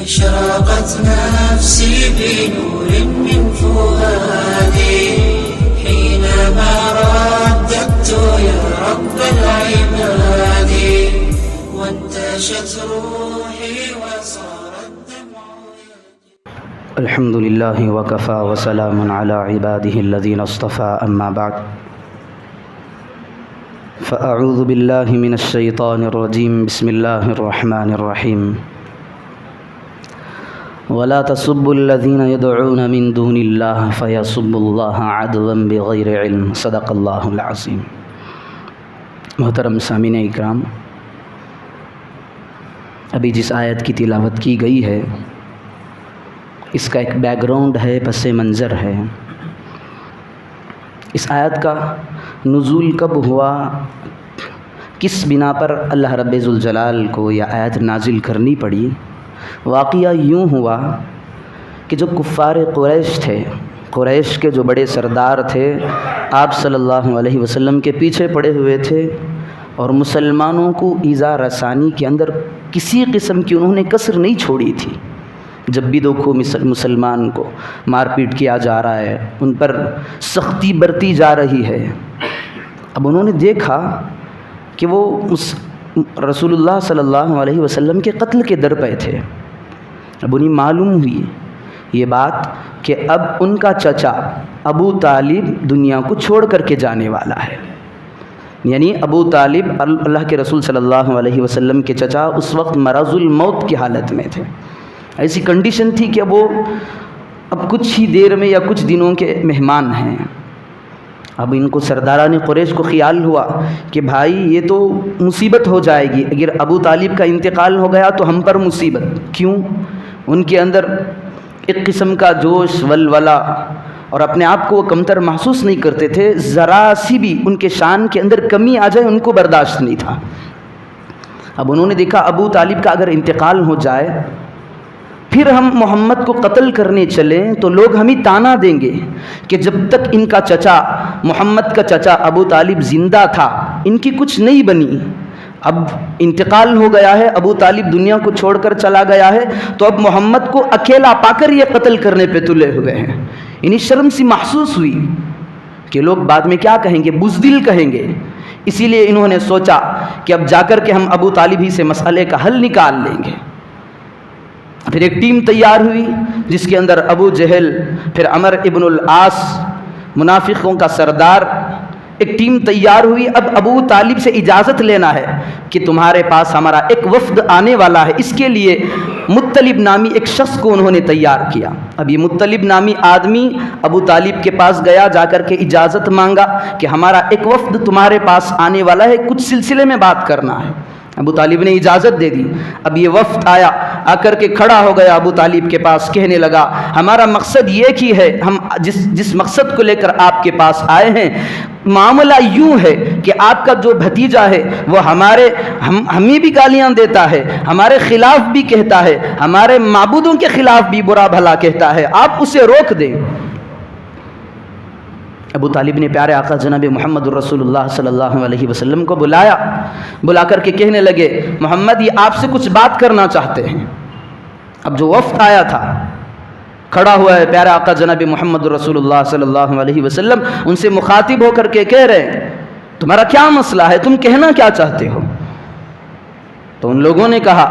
أشرقت نفسي بنور من فؤادي حينما رددت يا رب العباد وانتشت روحي وصار الدمع. الحمد لله وكفى وسلام على عباده الذين اصطفى أما بعد فأعوذ بالله من الشيطان الرجيم بسم الله الرحمن الرحيم ولا تسبوا الذين يدعون من دون الله فيسبوا الله عدوا بغير علم صدق الله العظيم. محترم سامعین اکرام، ابھی جس آیت کی تلاوت کی گئی ہے اس کا ایک بیک گراؤنڈ ہے، پس منظر ہے. اس آیت کا نزول کب ہوا، کس بنا پر اللہ رب ذوالجلال کو یہ آیت نازل کرنی پڑی؟ واقعہ یوں ہوا کہ جو کفار قریش تھے، قریش کے جو بڑے سردار تھے، آپ صلی اللہ علیہ وسلم کے پیچھے پڑے ہوئے تھے اور مسلمانوں کو ایذا رسانی کے اندر کسی قسم کی انہوں نے کسر نہیں چھوڑی تھی. جب بھی دیکھو مسلمان کو مار پیٹ کیا جا رہا ہے، ان پر سختی برتی جا رہی ہے. اب انہوں نے دیکھا کہ وہ رسول اللہ صلی اللہ علیہ وسلم کے قتل کے در پہ تھے. اب انہیں معلوم ہوئی یہ بات کہ اب ان کا چچا ابو طالب دنیا کو چھوڑ کر کے جانے والا ہے. یعنی ابو طالب اللہ کے رسول صلی اللہ علیہ وسلم کے چچا اس وقت مرض الموت کی حالت میں تھے. ایسی کنڈیشن تھی کہ وہ اب کچھ ہی دیر میں یا کچھ دنوں کے مہمان ہیں. اب ان کو سرداران قریش کو خیال ہوا کہ بھائی یہ تو مصیبت ہو جائے گی، اگر ابو طالب کا انتقال ہو گیا تو ہم پر مصیبت. کیوں؟ ان کے اندر ایک قسم کا جوش ولولہ اور اپنے آپ کو وہ کمتر محسوس نہیں کرتے تھے. ذرا سی بھی ان کے شان کے اندر کمی آ جائے ان کو برداشت نہیں تھا. اب انہوں نے دیکھا ابو طالب کا اگر انتقال ہو جائے پھر ہم محمد کو قتل کرنے چلیں تو لوگ ہمیں تانا دیں گے کہ جب تک ان کا چچا محمد کا چچا ابو طالب زندہ تھا ان کی کچھ نہیں بنی. اب انتقال ہو گیا ہے، ابو طالب دنیا کو چھوڑ کر چلا گیا ہے، تو اب محمد کو اکیلا پا کر یہ قتل کرنے پہ تلے ہوئے ہیں. انہیں شرم سی محسوس ہوئی کہ لوگ بعد میں کیا کہیں گے، بزدل کہیں گے. اسی لیے انہوں نے سوچا کہ اب جا کر کے ہم ابو طالب ہی سے مسئلے کا حل نکال لیں گے. پھر ایک ٹیم تیار ہوئی جس کے اندر ابو جہل، پھر عمر ابن العاص منافقوں کا سردار، ایک ٹیم تیار ہوئی. اب ابو طالب سے اجازت لینا ہے کہ تمہارے پاس ہمارا ایک وفد آنے والا ہے. اس کے لیے مطلب نامی ایک شخص کو انہوں نے تیار کیا. اب یہ مطلب نامی آدمی ابو طالب کے پاس گیا، جا کر کے اجازت مانگا کہ ہمارا ایک وفد تمہارے پاس آنے والا ہے، کچھ سلسلے میں بات کرنا ہے. ابو طالب نے اجازت دے دی. اب یہ وفد آیا، آ کر کے کھڑا ہو گیا ابو طالب کے پاس، کہنے لگا ہمارا مقصد یہ ہی ہے، ہم جس مقصد کو لے کر آپ کے پاس آئے ہیں معاملہ یوں ہے کہ آپ کا جو بھتیجا ہے وہ ہمیں بھی گالیاں دیتا ہے، ہمارے خلاف بھی کہتا ہے، ہمارے معبودوں کے خلاف بھی برا بھلا کہتا ہے، آپ اسے روک دیں. ابو طالب نے پیارے آقا جناب محمد الرسول اللہ صلی اللہ علیہ وسلم کو بلا کر کے کہنے لگے محمد یہ آپ سے کچھ بات کرنا چاہتے ہیں. اب جو وفد آیا تھا کھڑا ہوا ہے، پیارے آقا جناب محمد الرسول اللہ صلی اللہ علیہ وسلم ان سے مخاطب ہو کر کے کہہ رہے ہیں تمہارا کیا مسئلہ ہے، تم کہنا کیا چاہتے ہو؟ تو ان لوگوں نے کہا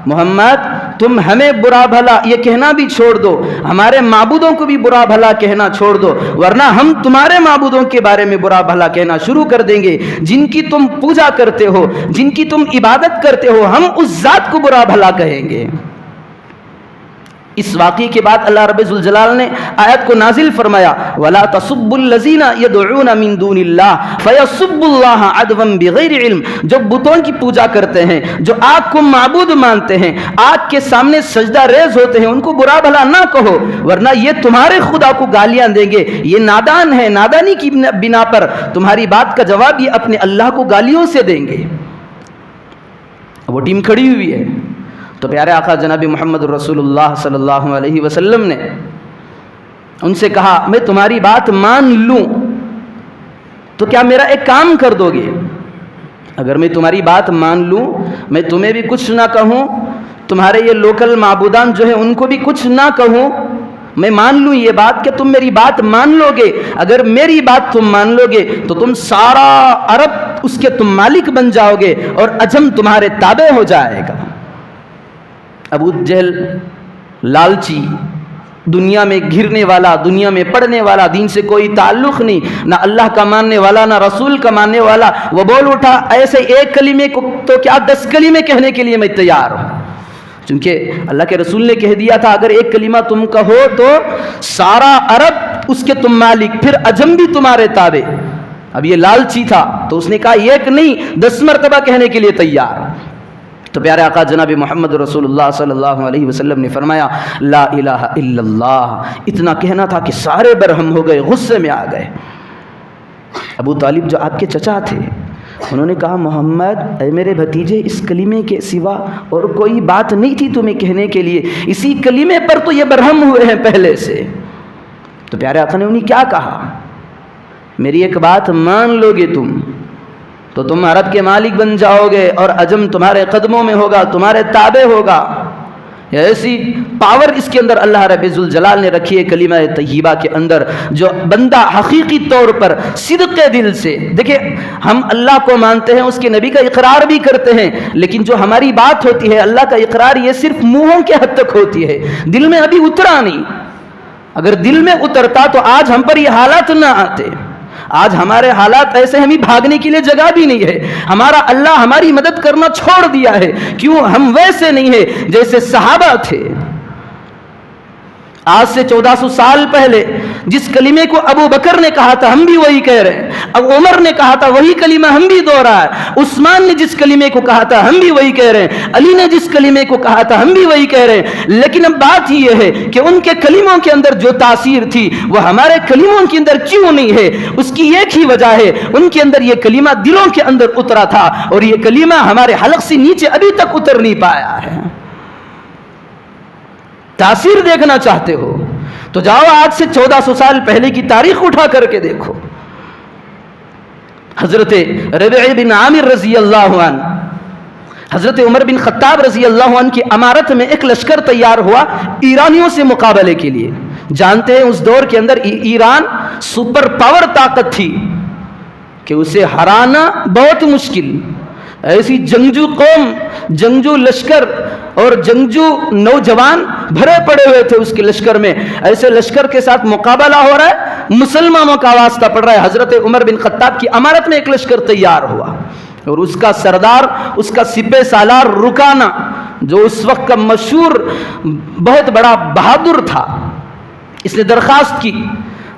محمد تم ہمیں برا بھلا یہ کہنا بھی چھوڑ دو، ہمارے معبودوں کو بھی برا بھلا کہنا چھوڑ دو، ورنہ ہم تمہارے معبودوں کے بارے میں برا بھلا کہنا شروع کر دیں گے. جن کی تم پوجا کرتے ہو، جن کی تم عبادت کرتے ہو، ہم اس ذات کو برا بھلا کہیں گے. اس واقعے کے بعد اللہ رب ذوالجلال نے آیت کو نازل فرمایا وَلَا تَسُبُّوا الَّذِينَ يَدْعُونَ مِن دُونِ اللَّهِ فَيَسُبُّوا اللَّهَ عَدْوًا بِغَيْرِ عِلْمٍ. جو بتوں کی پوجا کرتے ہیں، جو آگ کو معبود مانتے ہیں، آگ کے سامنے سجدہ ریز ہوتے ہیں، ان کو برا بھلا نہ کہو ورنہ یہ تمہارے خدا کو گالیاں دیں گے. یہ نادان ہے، نادانی کی بنا پر تمہاری بات کا جواب یہ اپنے اللہ کو گالیوں سے دیں گے. وہ ٹیم کھڑی ہوئی ہے. تو پیارے آقا جناب محمد الرسول اللہ صلی اللہ علیہ وسلم نے ان سے کہا میں تمہاری بات مان لوں تو کیا میرا ایک کام کر دو گے؟ اگر میں تمہاری بات مان لوں، میں تمہیں بھی کچھ نہ کہوں، تمہارے یہ لوکل معبودان جو ہیں ان کو بھی کچھ نہ کہوں، میں مان لوں یہ بات کہ تم میری بات مان لو گے؟ اگر میری بات تم مان لو گے تو تم سارا عرب اس کے تم مالک بن جاؤ گے اور عجم تمہارے تابع ہو جائے گا۔ ابو جہل لالچی، دنیا میں گھرنے والا، دنیا میں پڑھنے والا، دین سے کوئی تعلق نہیں، نہ اللہ کا ماننے والا نہ رسول کا ماننے والا، وہ بول اٹھا ایسے ایک کلمے کو تو کیا 10 کلمے کہنے کے لیے میں تیار ہوں، چونکہ اللہ کے رسول نے کہہ دیا تھا اگر ایک کلمہ تم کہو تو سارا عرب اس کے تم مالک، پھر عجم بھی تمہارے تابع۔ اب یہ لالچی تھا تو اس نے کہا ایک نہیں 10 مرتبہ کہنے کے لیے تیار۔ تو پیارے آقا جناب محمد رسول اللہ صلی اللہ علیہ وسلم نے فرمایا لا الہ الا اللہ، اتنا کہنا تھا کہ سارے برہم ہو گئے، غصے میں آ گئے۔ ابو طالب جو آپ کے چچا تھے انہوں نے کہا محمد اے میرے بھتیجے، اس کلمے کے سوا اور کوئی بات نہیں تھی تمہیں کہنے کے لیے، اسی کلمے پر تو یہ برہم ہوئے ہیں پہلے سے۔ تو پیارے آقا نے انہیں کیا کہا؟ میری ایک بات مان لو گے تم تو تم عرب کے مالک بن جاؤ گے اور عجم تمہارے قدموں میں ہوگا، تمہارے تابع ہوگا۔ ایسی پاور اس کے اندر اللہ رب ذوالجلال نے رکھی ہے کلمہ طیبہ کے اندر، جو بندہ حقیقی طور پر صدق دل سے، دیکھیں ہم اللہ کو مانتے ہیں، اس کے نبی کا اقرار بھی کرتے ہیں، لیکن جو ہماری بات ہوتی ہے اللہ کا اقرار یہ صرف منہوں کے حد تک ہوتی ہے، دل میں ابھی اترا نہیں۔ اگر دل میں اترتا تو آج ہم پر یہ حالات نہ آتے۔ آج ہمارے حالات ایسے، ہمیں بھاگنے کے لیے جگہ بھی نہیں ہے، ہمارا اللہ ہماری مدد کرنا چھوڑ دیا ہے۔ کیوں؟ ہم ویسے نہیں ہیں جیسے صحابہ تھے۔ آج سے 1400 سال پہلے جس کلمے کو ابو بکر نے کہا تھا ہم بھی وہی کہہ رہے ہیں، اب عمر نے کہا تھا وہی کلمہ ہم بھی دوہرا ہے، عثمان نے جس کلمے کو کہا تھا ہم بھی وہی کہہ رہے ہیں، علی نے جس کلمے کو کہا تھا ہم بھی وہی کہہ رہے ہیں۔ لیکن اب بات یہ ہے کہ ان کے کلموں کے اندر جو تاثیر تھی وہ ہمارے کلموں کے اندر کیوں نہیں ہے؟ اس کی ایک ہی وجہ ہے، ان کے اندر یہ کلمہ دلوں کے اندر اترا تھا اور یہ کلمہ ہمارے حلق سے نیچے ابھی تک اتر نہیں پایا ہے۔ تاثیر دیکھنا چاہتے ہو تو جاؤ آج سے 1400 سال پہلے کی تاریخ اٹھا کر کے دیکھو۔ حضرت ربیع بن عامر رضی اللہ عنہ، حضرت عمر بن خطاب رضی اللہ عنہ کی امارت میں ایک لشکر تیار ہوا ایرانیوں سے مقابلے کے لیے۔ جانتے ہیں اس دور کے اندر ایران سپر پاور طاقت تھی کہ اسے ہرانا بہت مشکل، ایسی جنگجو قوم، جنگجو لشکر اور جنگجو نوجوان بھرے پڑے ہوئے تھے اس کے لشکر میں۔ ایسے لشکر کے ساتھ مقابلہ ہو رہا ہے، مسلمانوں کا واسطہ پڑ رہا ہے۔ حضرت عمر بن خطاب کی امارت میں ایک لشکر تیار ہوا اور اس کا سردار، اس کا سپہ سالار رکانہ، جو اس وقت کا مشہور بہت بڑا بہادر تھا، اس نے درخواست کی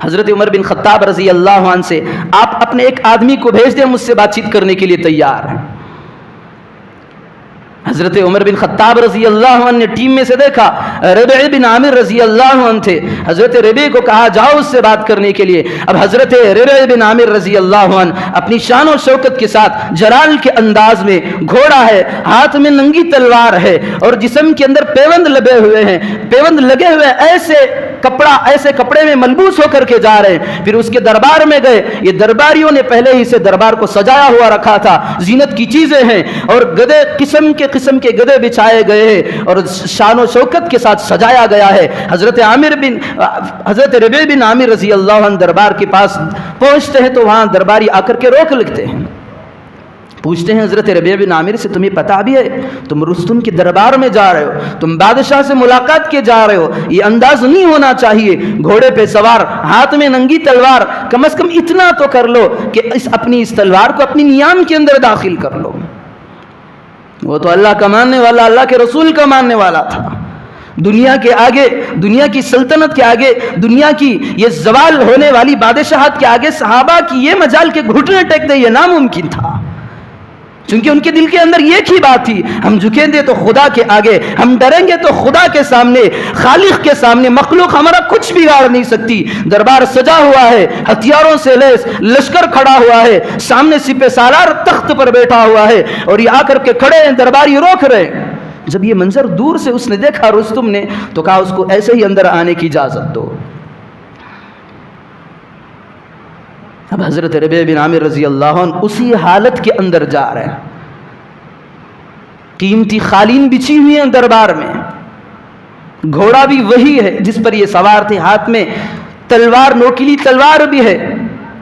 حضرت عمر بن خطاب رضی اللہ عنہ سے آپ اپنے ایک آدمی کو بھیج دیں، مجھ سے بات چیت کرنے کے لیے تیار ہیں۔ حضرت عمر بن خطاب رضی اللہ عنہ نے ٹیم میں سے دیکھا ربیع بن عامر رضی اللہ عنہ تھے، حضرت ربیع کو کہا جاؤ اس سے بات کرنے کے لیے۔ اب حضرت ربیع بن عامر رضی اللہ عنہ اپنی شان و شوکت کے ساتھ جلال کے انداز میں، گھوڑا ہے، ہاتھ میں ننگی تلوار ہے اور جسم کے اندر پیوند لگے ہوئے ہیں، پیوند لگے ہوئے ایسے کپڑے میں ملبوس ہو کر کے جا رہے ہیں۔ پھر اس کے دربار میں گئے، یہ درباریوں نے پہلے ہی سے دربار کو سجایا ہوا رکھا تھا، زینت کی چیزیں ہیں اور گدے قسم کے گدے بچھائے گئے ہیں اور شان و شوکت کے ساتھ سجایا گیا ہے۔ حضرت ربیع بن عامر رضی اللہ عنہ دربار کے پاس پہنچتے ہیں تو وہاں درباری آ کر کے روک لگتے ہیں، پوچھتے ہیں حضرت ربیع بن عامر سے تمہیں پتہ بھی ہے تم رستم کے دربار میں جا رہے ہو، تم بادشاہ سے ملاقات کے جا رہے ہو، یہ انداز نہیں ہونا چاہیے، گھوڑے پہ سوار، ہاتھ میں ننگی تلوار، کم از کم اتنا تو کر لو کہ اپنی اس تلوار کو اپنی نیام کے اندر داخل کر لو۔ وہ تو اللہ کا ماننے والا، اللہ کے رسول کا ماننے والا تھا۔ دنیا کے آگے، دنیا کی سلطنت کے آگے، دنیا کی یہ زوال ہونے والی بادشاہت کے آگے صحابہ کی یہ مجال کے گھٹنے ٹیک دے یہ ناممکن تھا، چونکہ ان کے دل کے اندر ایک ہی بات تھی، ہم جھکیں گے تو خدا کے آگے، ہم ڈریں گے تو خدا کے سامنے، خالق کے سامنے مخلوق ہمارا کچھ بگاڑ نہیں سکتی۔ دربار سجا ہوا ہے، ہتھیاروں سے لیس لشکر کھڑا ہوا ہے، سامنے سپہ سالار تخت پر بیٹھا ہوا ہے اور یہ آ کر کے کھڑے ہیں، درباری روک رہے ہیں۔ جب یہ منظر دور سے اس نے دیکھا رستم نے تو کہا اس کو ایسے ہی اندر آنے کی اجازت دو۔ اب حضرت ربیع بن عامر رضی اللہ عنہ اسی حالت کے اندر جا رہے ہیں، قیمتی قالین بچھی ہوئی ہیں دربار میں، گھوڑا بھی وہی ہے جس پر یہ سوار تھے، ہاتھ میں تلوار، نوکیلی تلوار بھی ہے،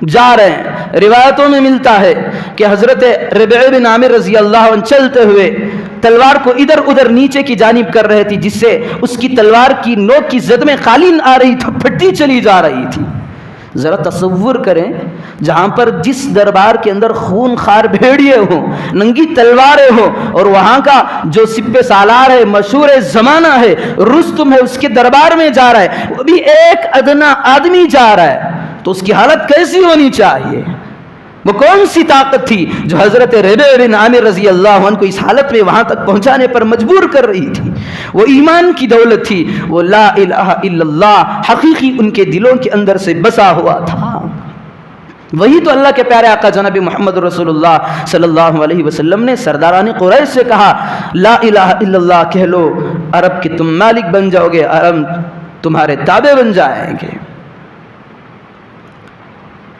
جا رہے ہیں۔ روایتوں میں ملتا ہے کہ حضرت ربیع بن عامر رضی اللہ عنہ چلتے ہوئے تلوار کو ادھر ادھر نیچے کی جانب کر رہے تھے، جس سے اس کی تلوار کی نوک کی زد میں قالین آ رہی تھی، پھٹتی چلی جا رہی تھی۔ ذرا تصور کریں، جہاں پر جس دربار کے اندر خون خار بھیڑیے ہوں، ننگی تلواریں ہوں، اور وہاں کا جو سپہ سالار ہے، مشہور زمانہ ہے، رستم ہے، اس کے دربار میں جا رہا ہے، وہ بھی ایک ادنا آدمی جا رہا ہے، تو اس کی حالت کیسی ہونی چاہیے؟ وہ کون سی طاقت تھی جو حضرت ربیع بن عامر رضی اللہ عنہ کو اس حالت میں وہاں تک پہنچانے پر مجبور کر رہی تھی؟ وہ ایمان کی دولت تھی، وہ لا الہ الا اللہ حقیقی ان کے دلوں کے اندر سے بسا ہوا تھا۔ وہی تو اللہ کے پیارے آقا جناب محمد رسول اللہ صلی اللہ علیہ وسلم نے سرداران قریش سے کہا، لا الہ الا اللہ کہہ لو، عرب کے تم مالک بن جاؤ گے، عرب تمہارے تابع بن جائیں گے۔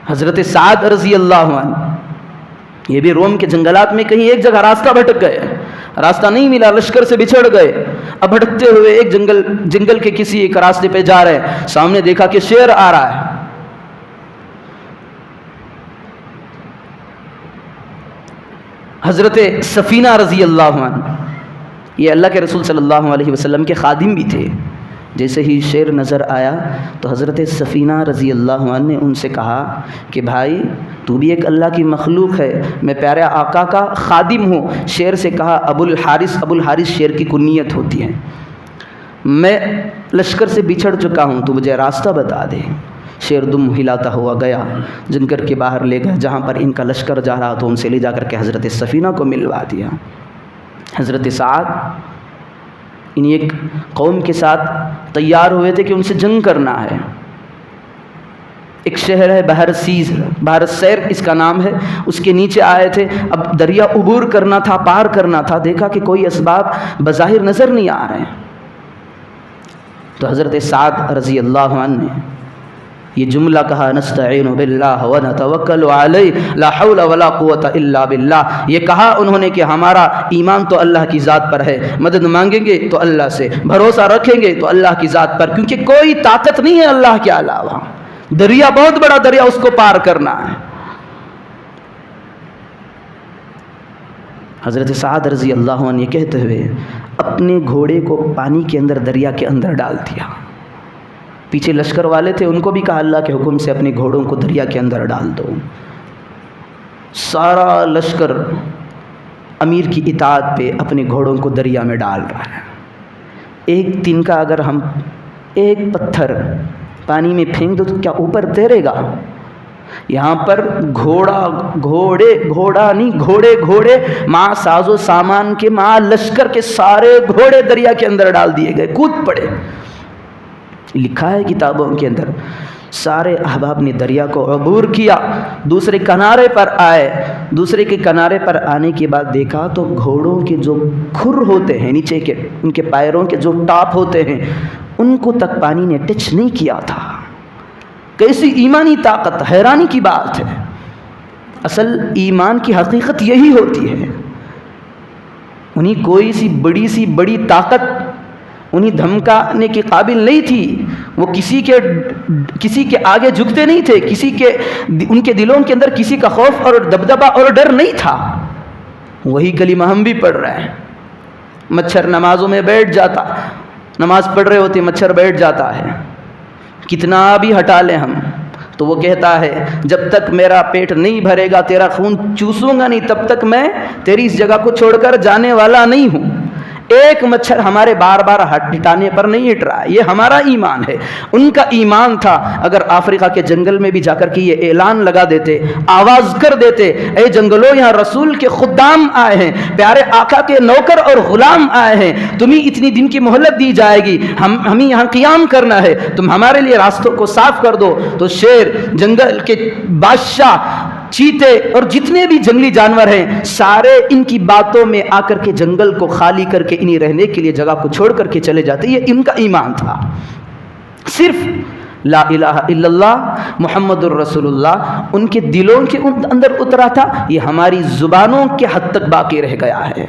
حضرت سعد رضی اللہ عنہ یہ بھی روم کے جنگلات میں کہیں ایک جگہ راستہ بھٹک گئے، راستہ نہیں ملا، لشکر سے بچھڑ گئے، اب بھٹکتے ہوئے ایک جنگل کے کسی ایک راستے پہ جا رہے ہیں، سامنے دیکھا کہ شیر آ رہا ہے۔ حضرت سفینہ رضی اللہ عنہ یہ اللہ کے رسول صلی اللہ علیہ وسلم کے خادم بھی تھے، جیسے ہی شیر نظر آیا تو حضرت سفینہ رضی اللہ عنہ نے ان سے کہا کہ بھائی تو بھی ایک اللہ کی مخلوق ہے، میں پیارے آقا کا خادم ہوں۔ شیر سے کہا ابو الحارث شیر کی کنیت ہوتی ہے، میں لشکر سے بچھڑ چکا ہوں، تو مجھے راستہ بتا دے۔ شیر دم ہلاتا ہوا گیا، جنگل کے باہر لے گیا جہاں پر ان کا لشکر جا رہا، تو ان سے لے جا کر کے حضرت سفینہ کو ملوا دیا۔ حضرت سعد ان ایک قوم کے ساتھ تیار ہوئے تھے کہ ان سے جنگ کرنا ہے۔ ایک شہر ہے بحر سیر اس کا نام ہے، اس کے نیچے آئے تھے، اب دریا عبور کرنا تھا، پار کرنا تھا، دیکھا کہ کوئی اسباب بظاہر نظر نہیں آ رہے ہیں، تو حضرت سعد رضی اللہ عنہ نے یہ جملہ کہا، نستعین باللہ ونتوکل علیہ لا حول ولا قوت الا باللہ۔ یہ کہا انہوں نے کہ ہمارا ایمان تو اللہ کی ذات پر ہے، مدد مانگیں گے تو اللہ سے، بھروسہ رکھیں گے تو اللہ کی ذات پر، کیونکہ کوئی طاقت نہیں ہے اللہ کے علاوہ، دریا بہت بڑا دریا، اس کو پار کرنا ہے۔ حضرت سعد رضی اللہ عنہ یہ کہتے ہوئے اپنے گھوڑے کو پانی کے اندر، دریا کے اندر ڈال دیا۔ پیچھے لشکر والے تھے، ان کو بھی کہا اللہ کے حکم سے اپنے گھوڑوں کو دریا کے اندر ڈال دو۔ سارا لشکر امیر کی اطاعت پہ اپنے گھوڑوں کو دریا میں ڈال رہا ہے۔ ایک تنکا اگر ہم ایک پتھر پانی میں پھینک دو تو کیا اوپر تیرے گا؟ یہاں پر گھوڑے ماں ساز و سامان کے، ماں لشکر کے سارے گھوڑے دریا کے اندر ڈال دیے گئے، کود پڑے۔ لکھا ہے کتابوں کے اندر، سارے احباب نے دریا کو عبور کیا، دوسرے کنارے پر آئے، دوسرے کے کنارے پر آنے کے بعد دیکھا تو گھوڑوں کے جو کھر ہوتے ہیں نیچے کے، ان کے پیروں کے جو ٹاپ ہوتے ہیں، ان کو تک پانی نے ٹچ نہیں کیا تھا۔ کیسی ایمانی طاقت، حیرانی کی بات ہے۔ اصل ایمان کی حقیقت یہی ہوتی ہے، انہیں کوئی سی بڑی طاقت انہیں دھمکانے کے قابل نہیں تھی، وہ کسی کے آگے جھکتے نہیں تھے، ان کے دلوں کے اندر کسی کا خوف اور دبدبہ اور ڈر نہیں تھا۔ وہی کلمہ ہم بھی پڑھ رہے ہیں۔ مچھر نمازوں میں بیٹھ جاتا، نماز پڑھ رہے ہوتے مچھر بیٹھ جاتا ہے، کتنا بھی ہٹا لیں ہم تو وہ کہتا ہے جب تک میرا پیٹ نہیں بھرے گا، تیرا خون چوسوں گا نہیں، تب تک میں تیری اس جگہ کو چھوڑ کر جانے والا نہیں ہوں۔ ایک مچھر ہمارے بار بار ہٹانے پر نہیں ہٹ رہا ہے، یہ ہمارا ایمان ہے۔ ان کا ایمان تھا اگر افریقہ کے جنگل میں بھی جا کر کے یہ اعلان لگا دیتے، آواز کر دیتے، اے جنگلوں یہاں رسول کے خدام آئے ہیں، پیارے آقا کے نوکر اور غلام آئے ہیں، تمہیں اتنی دن کی مہلت دی جائے گی، ہمیں یہاں قیام کرنا ہے، تم ہمارے لیے راستوں کو صاف کر دو، تو شیر، جنگل کے بادشاہ، چیتے اور جتنے بھی جنگلی جانور ہیں، سارے ان کی باتوں میں آ کر کے جنگل کو خالی کر کے انہیں رہنے کے لیے جگہ کو چھوڑ کر کے چلے جاتے۔ یہ ان کا ایمان تھا، صرف لا الہ الا اللہ محمد الرسول اللہ ان کے دلوں کے اندر اترا تھا، یہ ہماری زبانوں کے حد تک باقی رہ گیا ہے۔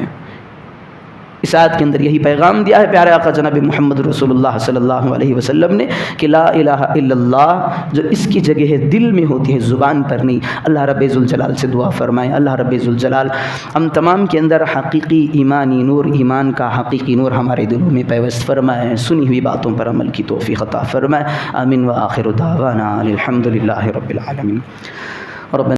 اس آیت کے اندر یہی پیغام دیا ہے پیارے آقا جناب محمد رسول اللہ صلی اللہ علیہ وسلم نے کہ لا الہ الا اللہ جو اس کی جگہ ہے دل میں ہوتی ہے، زبان پر نہیں۔ اللہ رب ذوالجلال سے دعا فرمائیں، اللہ رب ذوالجلال ہم تمام کے اندر حقیقی ایمانی نور، ایمان کا حقیقی نور ہمارے دلوں میں پیوست فرمائیں، سنی ہوئی باتوں پر عمل کی توفیق عطا فرمائیں۔ آمین و آخر دعوانا الحمد للہ رب العالمین۔ ربنا